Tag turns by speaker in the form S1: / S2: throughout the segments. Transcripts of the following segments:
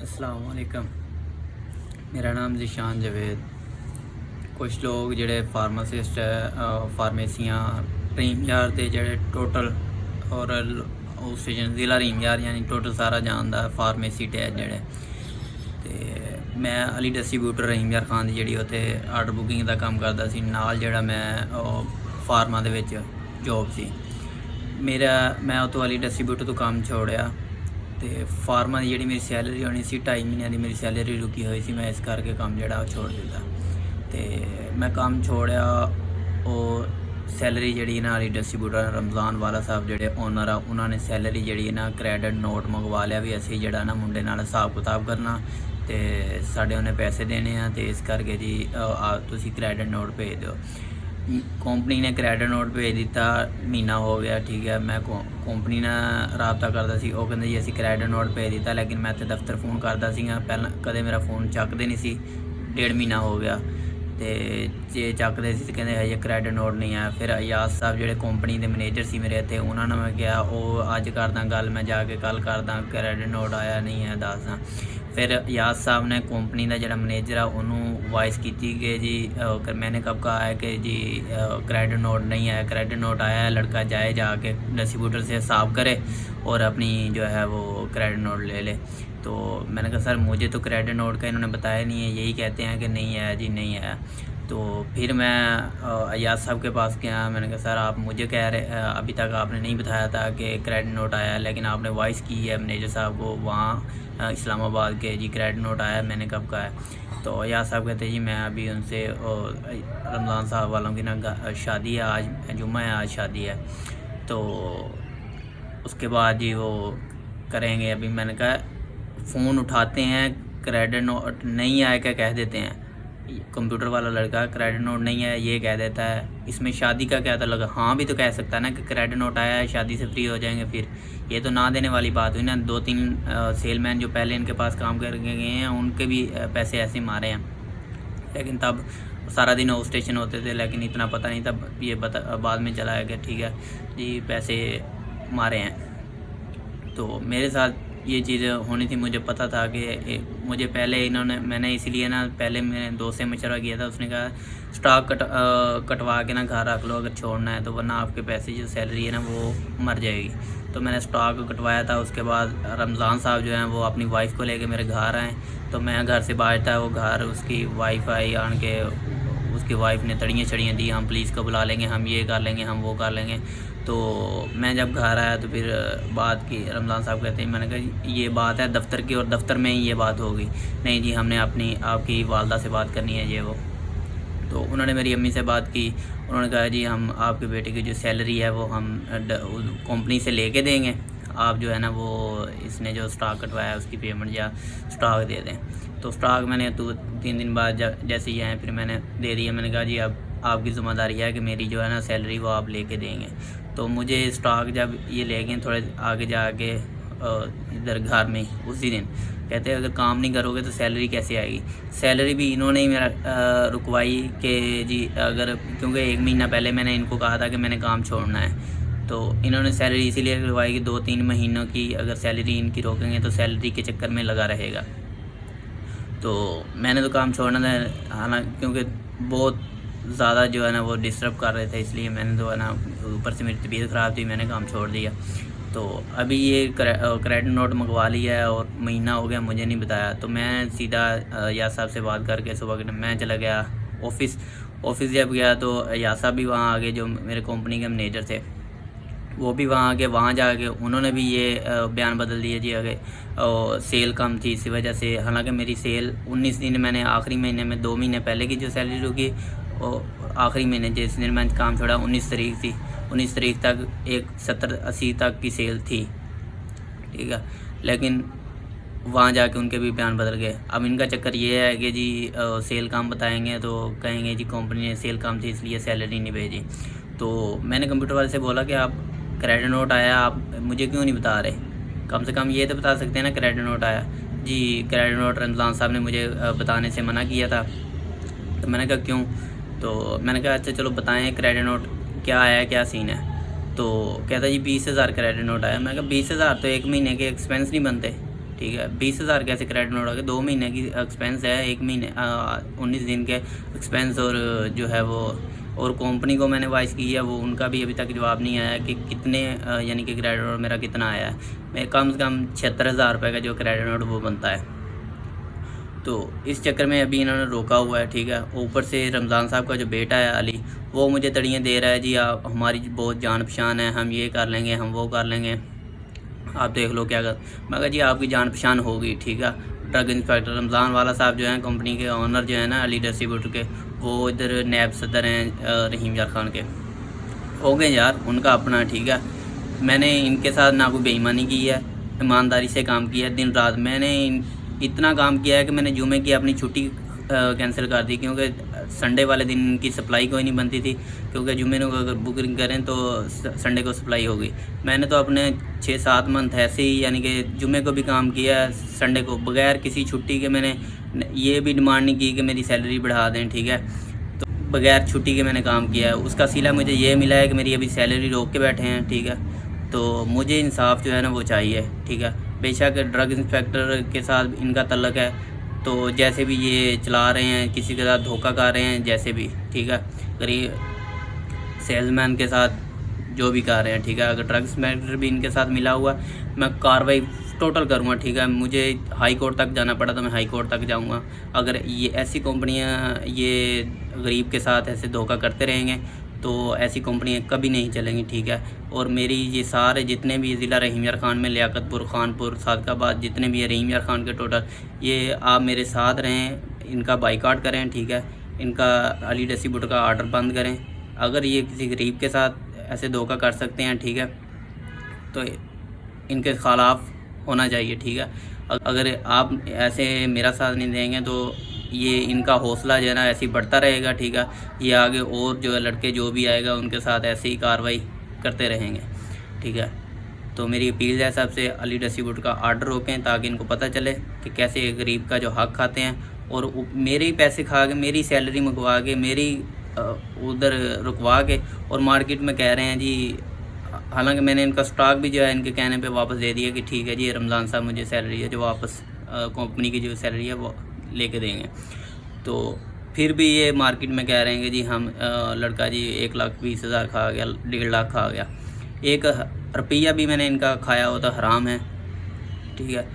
S1: अस्सलाम वालेकुम। मेरा नाम ज़ीशान जावेद। कुछ लोग जेह्ड़े फार्मासिस्ट फार्मेसियां रीम यार दे जेह्ड़े टोटल और उस ज़िला रीम यार यानी टोटल सारा जानदा फार्मेसी टैच जेह्ड़े ते मैं अली डिस्ट्रीब्यूटर रीम यार खान दी जेह्ड़ी उत्थे आर्डर बुकिंग दा कम्म करदा सी, नाल जेह्ड़ा मैं pharma they which job C मेरा। मैं उत्थों अली डिस्ट्रीब्यूटर तो कम्म छोड़िया ते फार्मा की जी मेरी सैलरी होनी सी 2.5 महीनों की मेरी सैलरी रुकी हुई सी। मैं इस करके काम जोड़ा छोड़ दिता तो मैं काम छोड़िया। और सैलरी जी ना डिस्ट्रीब्यूटर रमज़ान वाला साहब जोड़े ओनर आ उन्होंने सैलरी जी ना क्रैडिट नोट मंगवा लिया भी असी जरा ना मुंडे नाल हिसाब किताब करना तो साढ़े उन्हें पैसे देने तो इस करके जी तुसी क्रैडिट नोट भेज दो। कंपनी ने क्रैडिट नोट भेज दिता, महीना हो गया ठीक है। मैं कंपनी ने रबता करता सी, वो कहते जी असी क्रैडिट नोट भेज दिता, लेकिन मैं इत्थे दफ्तर फोन करता सीगा पहला कदे मेरा फोन चकते नहीं सी। 1.5 महीना हो गया तो जे चकते सी कहते हजे क्रैडिट नोट नहीं आया। फिर अयाज साहब जोड़े कंपनी के मैनेजर से मेरे इतने उन्होंने मैं कहा वो अज करदा गल, मैं जाके कल करदा क्रैडिट नोट आया नहीं है दसदा। फिर अयाज साहब ने कंपनी का जोड़ा मैनेजर है उन्होंने वॉइस की कि जी मैंने कब कहा है कि जी क्रेडिट नोट नहीं आया, क्रेडिट नोट आया है, लड़का जाए जाके डिस्ट्रीब्यूटर से हिसाब करे और अपनी जो है वो क्रेडिट नोट ले ले। तो मैंने कहा सर मुझे तो क्रेडिट नोट का इन्होंने बताया नहीं है, यही कहते हैं कि नहीं आया जी नहीं आया। तो फिर मैं अयाज साहब के पास गया, मैंने कहा सर आप मुझे कह रहे अभी तक आपने नहीं बताया था कि क्रेडिट नोट आया, लेकिन आपने वॉइस की है मैनेजर साहब को वहाँ इस्लामाबाद के जी क्रेडिट नोट आया, मैंने कब कहा है। तो अयाज साहब कहते जी मैं अभी उनसे रमज़ान साहब वालों की ना शादी है, आज जुम्मा है, आज शादी है, तो उसके बाद जी वो करेंगे। अभी मैंने कहा फ़ोन उठाते हैं क्रेडिट नोट नहीं आया क्या कह देते हैं, कंप्यूटर वाला लड़का क्रेडिट नोट नहीं आया ये कह देता है, इसमें शादी का क्या लगा। हाँ भी तो कह सकता है ना कि क्रेडिट नोट आया है, शादी से फ्री हो जाएंगे। फिर ये तो ना देने वाली बात हुई ना। 2-3 सेलमैन जो पहले इनके पास काम करके गए हैं उनके भी पैसे ऐसे मारे हैं, लेकिन तब सारा दिन आउट स्टेशन होते थे, लेकिन इतना पता नहीं था। ये बाद में चला है कि ठीक है जी पैसे मारे हैं। तो मेरे साथ ये चीज़ होनी थी, मुझे पता था कि मुझे पहले मैंने इसलिए ना पहले मेरे दोस्त से मशवरा किया था, उसने कहा स्टॉक कटवा के ना घर रख लो अगर छोड़ना है तो, वरना आपके पैसे जो सैलरी है ना वो मर जाएगी। तो मैंने स्टॉक कटवाया था। उसके बाद रमज़ान साहब जो हैं वो अपनी वाइफ को लेके मेरे घर आए, तो मैं घर से बाहर था, वो घर उसकी वाइफ आई आन के, उसकी वाइफ ने तड़ियाँ छड़ियाँ दी, हम पुलिस को बुला लेंगे, हम ये कर लेंगे, हम वो कर लेंगे। तो मैं जब घर आया तो फिर बात की, रमज़ान साहब कहते हैं, मैंने कहा ये बात है दफ्तर की और दफ्तर में ही ये बात होगी। नहीं जी हमने अपनी आपकी वालदा से बात करनी है ये वो। तो उन्होंने मेरी अम्मी से बात की, उन्होंने कहा जी हम आपके बेटे की जो सैलरी है वो हम कंपनी से लेके देंगे, आप जो है ना वो इसने जो स्टॉक कटवाया है उसकी पेमेंट या स्टॉक दे दें। तो स्टॉक मैंने 2-3 दिन बाद जैसे ही आए फिर मैंने दे दिया। मैंने कहा जी अब आपकी ज़िम्मेदारी है कि मेरी जो है ना सैलरी वो आप लेके देंगे। तो मुझे स्टॉक जब ये ले गए थोड़े आगे जाके इधर घर में उसी दिन कहते हैं अगर काम नहीं करोगे तो सैलरी कैसे आएगी। सैलरी भी इन्होंने ही मेरा रुकवाई कि जी अगर, क्योंकि 1 महीना पहले मैंने इनको कहा था कि मैंने काम छोड़ना है, तो इन्होंने सैलरी इसीलिए रुकवाई कि 2-3 महीनों की अगर सैलरी इनकी रोकेंगे तो सैलरी के चक्कर में लगा रहेगा। तो मैंने तो काम छोड़ना था, हालांकि क्योंकि बहुत ज़्यादा जो है ना वो डिस्टर्ब कर रहे थे, इसलिए मैंने तो है ना ऊपर से मेरी तबीयत ख़राब थी, मैंने काम छोड़ दिया। तो अभी ये क्रेडिट नोट मंगवा लिया है और महीना हो गया मुझे नहीं बताया। तो मैं सीधा याद साहब से बात करके सुबह के मैं चला गया ऑफिस जब गया तो याद साहब भी वहाँ आ गए, जो मेरे कंपनी के मैनेजर थे वो भी वहाँ आके वहाँ जाके उन्होंने भी ये बयान बदल दिया जी अगर सेल कम थी इसी वजह से। हालांकि मेरी सेल 19 दिन, मैंने आखिरी महीने में 2 महीने पहले की जो सैलरी रुकी और आखिरी महीने जिस दिन मैंने काम छोड़ा 19 तारीख थी, 19 तारीख तक एक 70-80 तक की सेल थी, ठीक है। लेकिन वहाँ जाके उनके भी बयान बदल गए। अब इनका चक्कर ये है कि जी सेल कम बताएंगे तो कहेंगे जी कंपनी ने सेल कम थी इसलिए सैलरी नहीं भेजी। तो मैंने कंप्यूटर वाले से बोला कि आप क्रेडिट नोट आया आप मुझे क्यों नहीं बता रहे, कम से कम ये तो बता सकते हैं ना क्रेडिट नोट आया। जी क्रेडिट नोट रमज़ान साहब ने मुझे बताने से मना किया था। तो मैंने कहा क्यों, तो मैंने कहा अच्छा चलो बताएं क्रेडिट नोट क्या आया, क्या सीन है। तो कहता जी 20,000 क्रेडिट नोट आया। मैं कहा 20,000 तो 1 महीने के एक्सपेंस नहीं बनते, ठीक है। 20,000 कैसे क्रेडिट नोट आ गए? 2 महीने की एक्सपेंस है, 1 महीने 19 दिन के एक्सपेंस, और जो है वो और कंपनी को मैंने वॉइस की है, वो उनका भी अभी तक जवाब नहीं आया कि कितने यानी कि क्रेडिट नोट मेरा कितना आया है। मैं कम से कम 76,000 रुपये का जो क्रेडिट नोट वो बनता है। तो इस चक्कर में अभी इन्होंने रोका हुआ है, ठीक है। ऊपर से रमज़ान साहब का जो बेटा है अली, वो मुझे तड़ियाँ दे रहा है, जी आप हमारी बहुत जान पहचान है, हम ये कर लेंगे, हम वो कर लेंगे, आप देख लो क्या कर। मैं कहा जी आपकी जान पहचान होगी, ठीक है। ड्रग इंस्पेक्टर रमज़ान वाला साहब जो हैं, कंपनी के ऑनर जो है ना अली डिस्ट्रीब्यूटर के, वो इधर नैब सदर हैं रहीम यार खान के, हो गए यार उनका अपना, ठीक है। मैंने इनके साथ ना कोई बेईमानी की है, ईमानदारी से काम किया है। दिन रात मैंने इतना काम किया है कि मैंने जुमे की अपनी छुट्टी कैंसिल कर दी, क्योंकि संडे वाले दिन इनकी सप्लाई कोई नहीं बनती थी, क्योंकि जुमे को अगर बुकिंग करें तो संडे को सप्लाई होगी। मैंने तो अपने 6-7 मंथ ऐसे ही यानी कि जुमे को भी काम किया, संडे को बगैर किसी छुट्टी के। मैंने ये भी डिमांड नहीं की कि मेरी सैलरी बढ़ा दें, ठीक है। तो बगैर छुट्टी के मैंने काम किया है। उसका सिला मुझे ये मिला है कि मेरी अभी सैलरी रोक के बैठे हैं, ठीक है। तो मुझे इंसाफ जो है ना वो चाहिए, ठीक है। बेशक ड्रग इंस्पेक्टर के साथ इनका तल्लक है, तो जैसे भी ये चला रहे हैं, किसी के साथ धोखा कर रहे हैं, जैसे भी, ठीक है। अगर ये सेल्समैन के साथ जो भी कर रहे हैं, ठीक है, अगर ड्रग इंस्पेक्टर भी इनके साथ मिला हुआ, मैं कार्रवाई टोटल करूँगा, ठीक है। मुझे हाई कोर्ट तक जाना पड़ा तो मैं हाई कोर्ट तक जाऊँगा। अगर ये ऐसी कंपनियाँ ये गरीब के साथ ऐसे धोखा करते रहेंगे तो ऐसी कंपनियाँ कभी नहीं चलेंगी, ठीक है। और मेरी ये सारे जितने भी ज़िला रहीम यार खान में, लियाकतपुर, खानपुर, सादकाबाद, जितने भी रहीम यार खान के टोटल, ये आप मेरे साथ रहें, इनका बाइकाट करें, ठीक है। इनका अली डिस्ट्रीब्यूटर का ऑर्डर बंद करें। अगर ये किसी गरीब के साथ ऐसे धोखा कर सकते हैं, ठीक है, तो इनके खिलाफ होना चाहिए, ठीक है। अगर आप ऐसे मेरा साथ नहीं देंगे तो ये इनका हौसला जो है ना ऐसे ही बढ़ता रहेगा, ठीक है। ये आगे और जो है लड़के जो भी आएगा उनके साथ ऐसे ही कार्रवाई करते रहेंगे, ठीक है। तो मेरी अपील है सबसे, अली डिस्ट्रीब्यूटर का ऑर्डर रोकें ताकि इनको पता चले कि कैसे गरीब का जो हक खाते हैं, और मेरे ही पैसे खा के, मेरी सैलरी मंगवा के, मेरी उधर रुकवा के, और मार्केट में कह रहे हैं जी, हालांकि मैंने इनका स्टॉक भी जो है इनके कहने पे वापस दे दिया कि ठीक है जी रमज़ान साहब मुझे सैलरी है जो वापस कंपनी की जो सैलरी है वो लेके देंगे। तो फिर भी ये मार्केट में कह रहे हैं कि जी हम लड़का जी 1,20,000 खा गया, 1.5 लाख खा गया। 1 रुपया भी मैंने इनका खाया हो तो हराम है, ठीक है।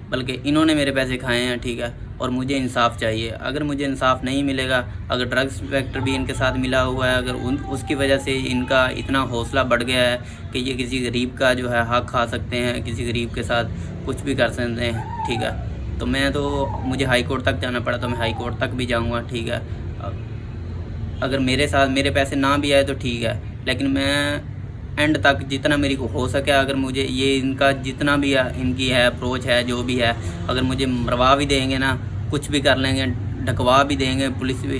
S1: बल्कि इन्होंने मेरे पैसे खाए हैं, ठीक है। और मुझे इंसाफ चाहिए। अगर मुझे इंसाफ नहीं मिलेगा, अगर ड्रग इंस्पेक्टर भी इनके साथ मिला हुआ है, अगर उसकी वजह से इनका इतना हौसला बढ़ गया है कि ये किसी गरीब का जो है हक खा सकते हैं, किसी गरीब के साथ कुछ भी कर सकते हैं, ठीक है। तो मुझे हाई कोर्ट तक जाना पड़ा तो मैं हाई कोर्ट तक भी जाऊंगा, ठीक है। अगर मेरे साथ मेरे पैसे ना भी आए तो ठीक है, लेकिन मैं एंड तक जितना मेरी को हो सके, अगर मुझे ये इनका जितना भी इनकी है अप्रोच है जो भी है, अगर मुझे मरवा भी देंगे ना, कुछ भी कर लेंगे, ढकवा भी देंगे, पुलिस भी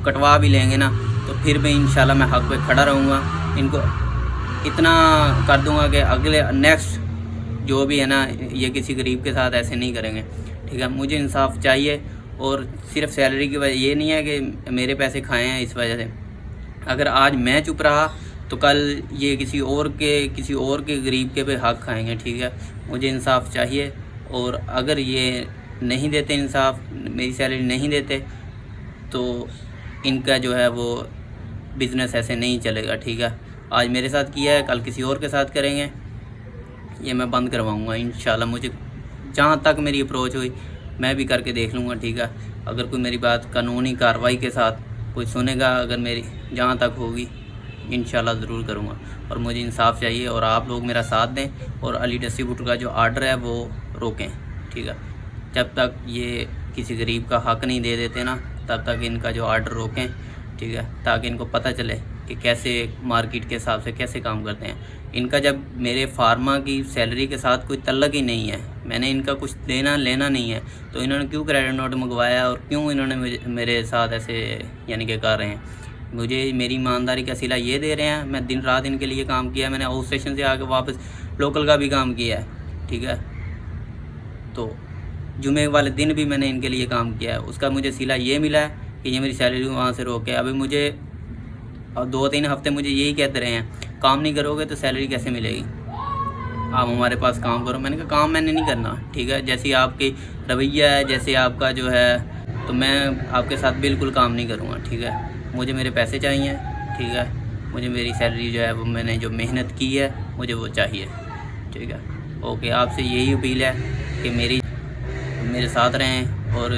S1: कटवा भी लेंगे ना, तो फिर भी इंशाल्लाह मैं हक पे खड़ा रहूँगा। इनको इतना कर दूँगा कि अगले नेक्स्ट जो भी है ना, ये किसी गरीब के साथ ऐसे नहीं करेंगे, ठीक है। मुझे इंसाफ चाहिए, और सिर्फ सैलरी की वजह ये नहीं है कि मेरे पैसे खाए हैं इस वजह से। अगर आज मैं चुप रहा तो कल ये किसी और के गरीब के पे हक खाएंगे, ठीक है। मुझे इंसाफ चाहिए, और अगर ये नहीं देते इंसाफ, मेरी सैलरी नहीं देते, तो इनका जो है वो बिज़नेस ऐसे नहीं चलेगा, ठीक है। आज मेरे साथ किया है, कल किसी और के साथ करेंगे, ये मैं बंद करवाऊँगा इंशाल्लाह। मुझे जहाँ तक मेरी अप्रोच हुई मैं भी करके देख लूँगा, ठीक है। अगर कोई मेरी बात कानूनी कार्रवाई के साथ कोई सुनेगा, अगर मेरी जहाँ तक होगी इंशाल्लाह ज़रूर करूँगा। और मुझे इंसाफ चाहिए, और आप लोग मेरा साथ दें, और अली डिस्ट्रीब्यूटर का जो ऑर्डर है वो रोकें, ठीक है। जब तक ये किसी गरीब का हक नहीं दे देते ना, तब तक इनका जो ऑर्डर रोकें, ठीक है, ताकि इनको पता चले कि कैसे मार्केट के हिसाब से कैसे काम करते हैं। इनका जब मेरे फार्मा की सैलरी के साथ कोई तल्लक ही नहीं है, मैंने इनका कुछ देना लेना नहीं है, तो इन्होंने क्यों क्रेडिट नोट मंगवाया, और क्यों इन्होंने मेरे साथ ऐसे यानी कि कर रहे हैं। मुझे मेरी ईमानदारी का सिला ये दे रहे हैं। मैं दिन रात इनके लिए काम किया, मैंने आउट स्टेशन से आके वापस लोकल का भी काम किया है, ठीक है। तो जुमे वाले दिन भी मैंने इनके लिए काम किया है, उसका मुझे सिला ये मिला है कि ये मेरी सैलरी वहाँ से रोके। अभी मुझे 2-3 हफ्ते मुझे यही कहते रहे हैं, काम नहीं करोगे तो सैलरी कैसे मिलेगी। आप हमारे पास काम करो। मैंने कहा काम मैंने नहीं करना, ठीक है, जैसी आपकी रवैया है, जैसे आपका जो है, तो मैं आपके साथ बिल्कुल काम नहीं करूँगा, ठीक है। मुझे मेरे पैसे चाहिए, ठीक है, मुझे मेरी सैलरी जो है वो मैंने जो मेहनत की है मुझे वो चाहिए, ठीक है। ओके, आपसे यही अपील है कि मेरे साथ रहें और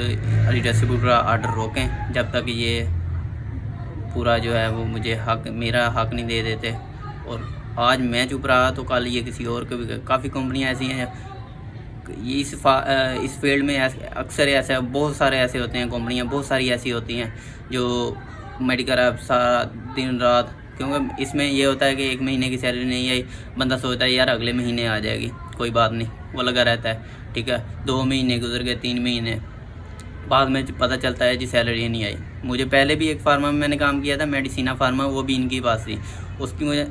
S1: अली डिस्ट्रीब्यूटर आर्डर रोकें जब तक ये पूरा जो है वो मुझे मेरा हक नहीं दे देते। और आज मैं चुप रहा तो कल ये किसी और को भी, काफ़ी कंपनियां ऐसी हैं ये इस फील्ड में अक्सर ऐसा बहुत सारे ऐसे होते हैं, कंपनियां बहुत सारी ऐसी होती हैं जो मेडिकल ऐप सारा दिन रात, क्योंकि इसमें ये होता है कि 1 महीने की सैलरी नहीं आई, बंदा सोचता है यार अगले महीने आ जाएगी, कोई बात नहीं, वो लगा रहता है, ठीक है। 2 महीने गुजर गए, 3 महीने बाद में पता चलता है जी सैलरी नहीं आई। मुझे पहले भी एक फार्मा में मैंने काम किया था, मेडिसिना फार्मा, वो भी इनकी पास थी, उसकी मुझे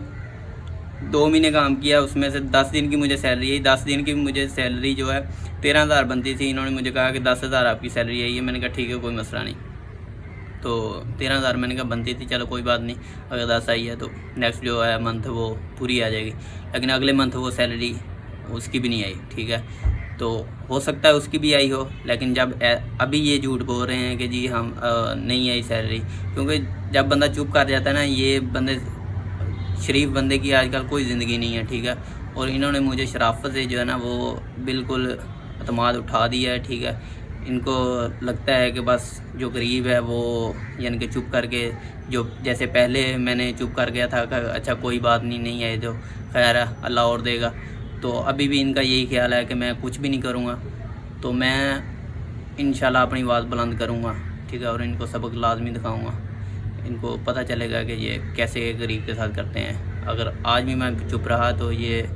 S1: 2 महीने काम किया, उसमें से 10 दिन की मुझे सैलरी आई। 10 दिन की मुझे सैलरी जो है 13,000 बनती थी, इन्होंने मुझे कहा कि 10,000 आपकी सैलरी आई है। मैंने कहा ठीक है, कोई मसला नहीं। तो 13,000 मैंने कहा बनती थी, चलो कोई बात नहीं, अगर 10 आई है तो नेक्स्ट जो है मंथ वो पूरी आ जाएगी। लेकिन अगले मंथ वो सैलरी उसकी भी नहीं आई, ठीक है। तो हो सकता है उसकी भी आई हो, लेकिन जब अभी ये झूठ बोल रहे हैं कि जी हम नहीं आई सैलरी, क्योंकि जब बंदा चुप कर जाता है ना, ये बंदे शरीफ बंदे की आजकल कोई ज़िंदगी नहीं है, ठीक है। और इन्होंने मुझे शराफत से जो है ना वो बिल्कुल अतमाद उठा दिया है, ठीक है। इनको लगता है कि बस जो गरीब है वो यानी कि चुप करके, जो जैसे पहले मैंने चुप कर गया था कि अच्छा कोई बात नहीं, नहीं आए तो खैर है, अल्लाह और देगा, तो अभी भी इनका यही ख्याल है कि मैं कुछ भी नहीं करूँगा। तो मैं इंशाल्लाह अपनी आवाज़ बुलंद करूँगा, ठीक है, और इनको सबक लाजमी दिखाऊँगा। इनको पता चलेगा कि ये कैसे गरीब के साथ करते हैं। अगर आज भी मैं चुप रहा तो ये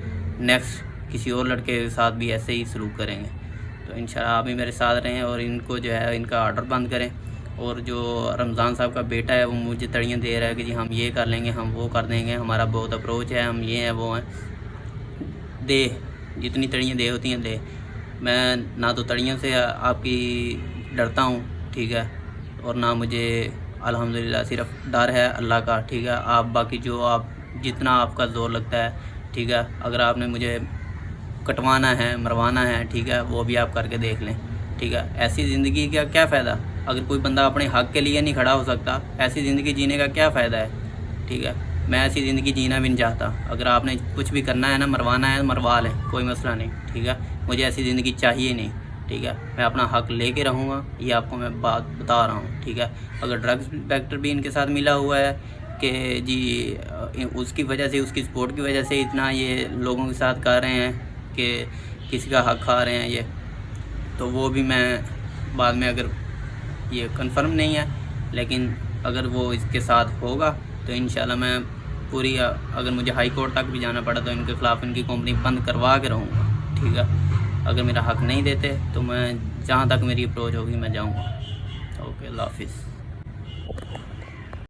S1: नेक्स्ट किसी और लड़के के साथ भी ऐसे ही सलूक करेंगे। तो इंशाल्लाह आप भी मेरे साथ रहें और इनको जो है इनका ऑर्डर बंद करें। और जो रमज़ान साहब का बेटा है वो मुझे तड़ियाँ दे रहा है कि जी हम ये कर लेंगे, हम वो कर देंगे, हमारा बहुत अप्रोच है, हम ये हैं वो हैं। दे, जितनी तड़ियाँ दे होती हैं दे। मैं ना तो तड़ियों से आपकी डरता हूँ, ठीक है, और ना मुझे अल्हम्दुलिल्लाह सिर्फ डर है अल्लाह का, ठीक है। आप बाकी जो आप जितना आपका ज़ोर लगता है, ठीक है, अगर आपने मुझे कटवाना है, मरवाना है, ठीक है, वो भी आप करके देख लें, ठीक है। ऐसी ज़िंदगी का क्या फ़ायदा, अगर कोई बंदा अपने हक़ के लिए नहीं खड़ा हो सकता, ऐसी ज़िंदगी जीने का क्या फ़ायदा है, ठीक है। मैं ऐसी ज़िंदगी जीना भी नहीं चाहता। अगर आपने कुछ भी करना है ना, मरवाना है मरवा लें, कोई मसला नहीं, ठीक है। मुझे ऐसी ज़िंदगी चाहिए नहीं, ठीक है। मैं अपना हक़ लेके रहूँगा, ये आपको मैं बात बता रहा हूँ, ठीक है। अगर ड्रग्स इंस्पेक्टर भी इनके साथ मिला हुआ है कि जी उसकी वजह से, उसकी सपोर्ट की वजह से इतना ये लोगों के साथ कर रहे हैं कि किसी का हक़ खा रहे हैं ये, तो वो भी मैं बाद में, अगर ये कंफर्म नहीं है, लेकिन अगर वो इसके साथ होगा तो इंशाल्लाह मैं पूरी, अगर मुझे हाई कोर्ट तक भी जाना पड़ा तो इनके ख़िलाफ़ इनकी कंपनी बंद करवा के रहूँगा, ठीक है। अगर मेरा हक़ नहीं देते तो मैं जहाँ तक मेरी अप्रोच होगी मैं जाऊँगा। ओके, अल्लाह हाफ़िज़।